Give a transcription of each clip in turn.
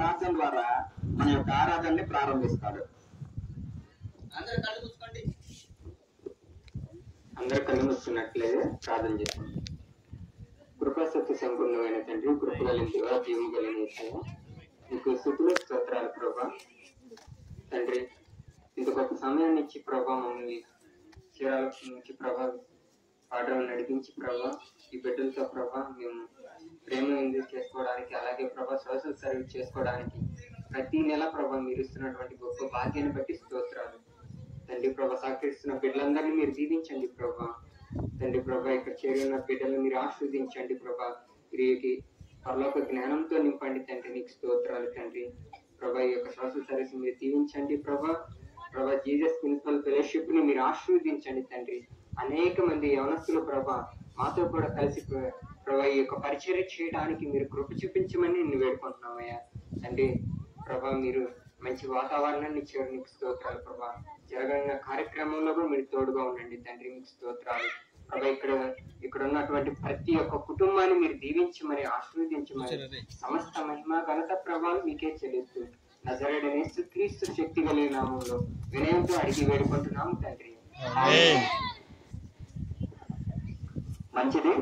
ప్రార్థన ద్వారా మన యొక్క ఆరాధనని ప్రారంభిస్తాడు. అందరూ కళ్ళు మూసుకున్నట్లయితే ప్రార్థన చేస్తాం. కృపాసక్తి సంపూర్ణమైన తండ్రి, కృపగలిగిన దేవా, జీవం కలిగిన మీకు స్తుతులు స్తోత్రాలు ప్రభా. తండ్రి, ఇంత గొప్ప సమయాన్ని ఇచ్చి ప్రభా మమ్మల్ని చీరాల నుంచి ప్రభా పాటలు నడిపించి ప్రభా ఈ బిడ్డలతో ప్రభా మేము ప్రేమ ఎంజాయ్ చేసుకోవడానికి, అలాగే ప్రభా సోషల్ సర్వీస్ చేసుకోవడానికి ప్రతి నెల ప్రభా మీరు ఇస్తున్నటువంటి గొప్ప భాగ్యాన్ని బట్టి స్తోత్రాలు తండ్రి. ప్రభా సహకరిస్తున్న బిడ్డలందరినీ మీరు దీవించండి ప్రభా. తండ్రి ప్రభా ఇక్కడ చేరిన బిడ్డలను మీరు ఆశీర్వదించండి ప్రభా. వీరికి పరలోక జ్ఞానంతో నింపండి తండ్రి. నీకు స్తోత్రాలు తండ్రి. ప్రభా ఈ యొక్క సోషల్ సర్వీస్ మీరు దీవించండి ప్రభా. ప్రభా జీసస్ ప్రిన్సిపల్ ఫెలోషిప్ ని మీరు ఆశీర్వదించండి తండ్రి. అనేక మంది యవనస్తులు ప్రభా మాతో కూడా కలిసి ప్రభా ఈ యొక్క పరిచర్య చేయడానికి మీరు కృప చూపించమని నేను వేడుకుంటున్నామయ్యా తండ్రి. ప్రభా మీరు మంచి వాతావరణాన్ని ఇచ్చారు. నీకు స్తోత్రాలు ప్రభా. జరగనున్న కార్యక్రమంలో కూడా మీరు తోడుగా ఉండండి తండ్రి. మీకు స్తోత్రాలు ప్రభా. ఇక్కడ ఉన్నటువంటి ప్రతి ఒక్క కుటుంబాన్ని మీరు దీవించమని ఆశీర్వదించమని సమస్త మహిమ ఘనత ప్రభావం మీకే చెల్లిస్తూ నజరేయుడైన యేసుక్రీస్తు శక్తి కలిగిన నామంలో వినయంతో అడిగి వేడుకుంటున్నాము తండ్రి. మంచిది.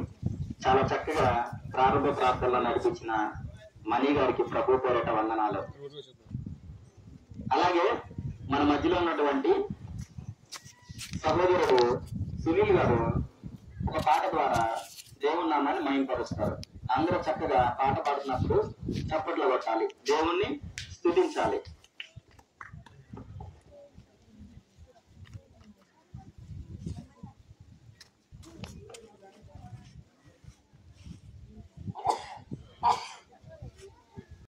చాలా చక్కగా ప్రారంభ ప్రార్థనలో నడిపించిన మణి గారికి ప్రభు పేరట వందనాలు. అలాగే మన మధ్యలో ఉన్నటువంటి సహోదరుడు సునీల్ గారు ఒక పాట ద్వారా దేవుని నామాన్ని మహిమపరుస్తారు. అందరూ చక్కగా పాట పాడుతున్నప్పుడు చప్పట్లు కొట్టాలి, దేవుణ్ణి స్తుతించాలి.